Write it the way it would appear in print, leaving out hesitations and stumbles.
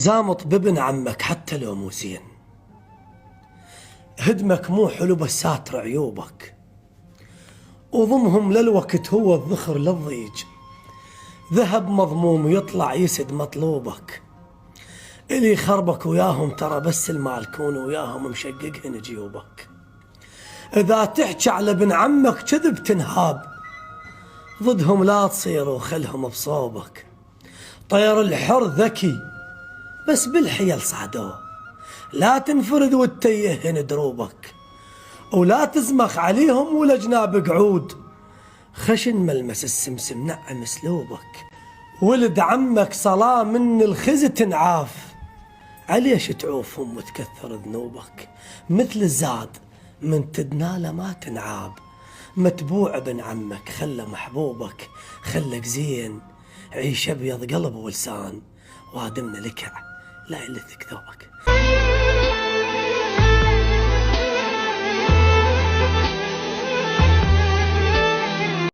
زامط بابن عمك حتى لو مو زين، هدمك مو حلو بس ساتر عيوبك، وضمهم للوقت هو الذخر للضيج، ذهب مضموم ويطلع يسد مطلوبك، اللي خربك وياهم ترى بس المال كون وياهم مشققهن جيوبك. إذا تحكي على ابن عمك كذب تنهاب، ضدهم لا تصير وخلهم بصوبك. طير الحر ذكي بس بالحيل صعدوه، لا تنفرد وتتيهن دروبك، ولا تزمخ عليهم ولا جناب قعود، خشن ملمس السمسم نعم اسلوبك. ولد عمك صلاة من الخز تنعاف، عليش تعوفهم وتكثر ذنوبك. مثل الزاد من تدناله ما تنعاب، متبوع ابن عمك خله محبوبك. خلك زين عيش ابيض قلب ولسان، وادمنا لكع لا يلثك ثوبك.